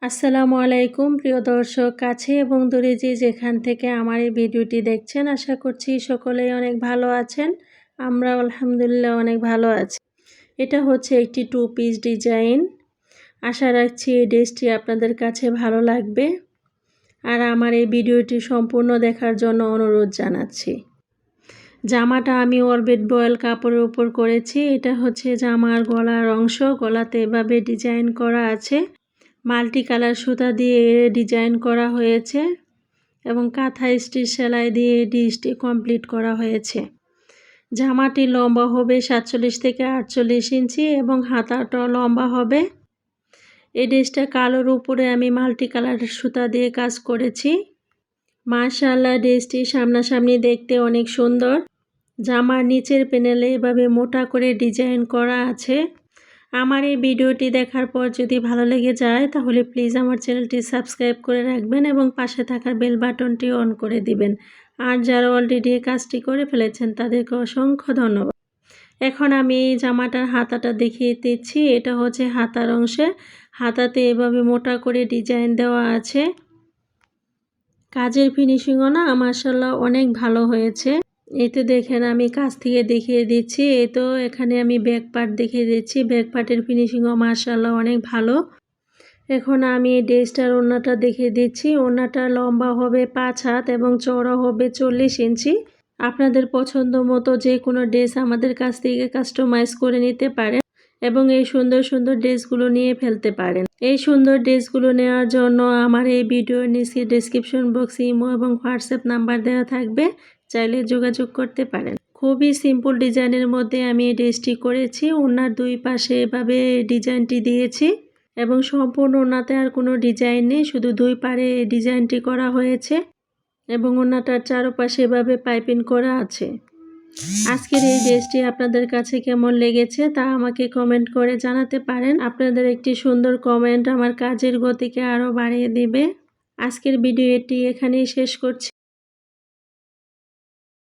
আসসালামু আলাইকুম প্রিয় দর্শক, কাছে এবং দূরে যে যেখান থেকে আমার এই ভিডিওটি দেখছেন, আশা করছি সকলেই অনেক ভালো আছেন। আমরা আলহামদুলিল্লাহ অনেক ভালো আছি। এটা হচ্ছে একটি 2 পিস ডিজাইন। আশা রাখছি এই ড্রেসটি আপনাদের কাছে ভালো লাগবে। আর আমার এই ভিডিওটি সম্পূর্ণ দেখার জন্য অনুরোধ জানাচ্ছি। জামাটা আমি অরবিট বয়েল কাপড়ের উপর করেছি। এটা হচ্ছে জামার গলার অংশ। গলাতে এভাবে ডিজাইন করা আছে। মাল্টি কালার সুতা দিয়ে ডিজাইন করা হয়েছে এবং কাঁথা স্টিচ সেলাই দিয়ে ডিসটি কমপ্লিট করা হয়েছে। জামাটি লম্বা হবে 47 থেকে 48 ইঞ্চি এবং হাতাটাও লম্বা হবে। এই ড্রেসটা কালোর উপরে আমি মাল্টি কালারের সুতা দিয়ে কাজ করেছি। মাশাআল্লাহ, ড্রেসটি সামনাসামনি দেখতে অনেক সুন্দর। জামার নিচের প্যানেলে এভাবে মোটা করে ডিজাইন করা আছে। আমার এই ভিডিওটি দেখার পর যদি ভালো লেগে যায় তাহলে প্লিজ আমার চ্যানেলটি সাবস্ক্রাইব করে রাখবেন এবং পাশে থাকা বেল বাটনটি অন করে দিবেন। আর যারা অলরেডি এই কাজটি করে ফেলেছেন তাদেরকে অসংখ্য ধন্যবাদ। এখন আমি জামাটার হাতাটা দেখিয়ে দিচ্ছি। এটা হচ্ছে হাতার অংশে। হাতাতে এভাবে মোটা করে ডিজাইন দেওয়া আছে। কাজের ফিনিশিংও না মাশাআল্লাহ অনেক ভালো হয়েছে। এই তো দেখেন, আমি কাছ থেকে দেখিয়ে দিচ্ছি। এই তো এখানে আমি ব্যাক পার্ট দেখিয়ে দিচ্ছি। ব্যাক পার্টের ফিনিশিংও মাশাআল্লাহ অনেক ভালো। এখন আমি এই ড্রেসটার ওড়নাটা দেখিয়ে দিচ্ছি। ওড়নাটা লম্বা হবে 5 হাত এবং চওড়া হবে 40 ইঞ্চি। আপনাদের পছন্দ মতো যে কোনো ড্রেস আমাদের কাছ থেকে কাস্টমাইজ করে নিতে পারেন এবং এই সুন্দর সুন্দর ড্রেসগুলো নিয়ে ফেলতে পারেন। এই সুন্দর ড্রেসগুলো নেওয়ার জন্য আমার এই ভিডিওর নিচে ডেসক্রিপশন বক্সে ইমো এবং হোয়াটসঅ্যাপ নাম্বার দেওয়া থাকবে, চাইলে যোগাযোগ করতে পারেন। খুবই সিম্পল ডিজাইনের মধ্যে আমি এই ড্রেসটি করেছি। ওড়নার দুই পাশে এভাবে ডিজাইনটি দিয়েছি এবং সম্পূর্ণ ওড়নাতে আর কোনো ডিজাইন নেই, শুধু দুই পাড়ে এই ডিজাইনটি করা হয়েছে এবং ওড়নাটার চারপাশে এভাবে পাইপিং করা আছে। আজকের এই ড্রেসটি আপনাদের কাছে কেমন লেগেছে তা আমাকে কমেন্ট করে জানাতে পারেন। আপনাদের একটি সুন্দর কমেন্ট আমার কাজের গতিকে আরও বাড়িয়ে দিবে। আজকের ভিডিওটি এখানেই শেষ করছি।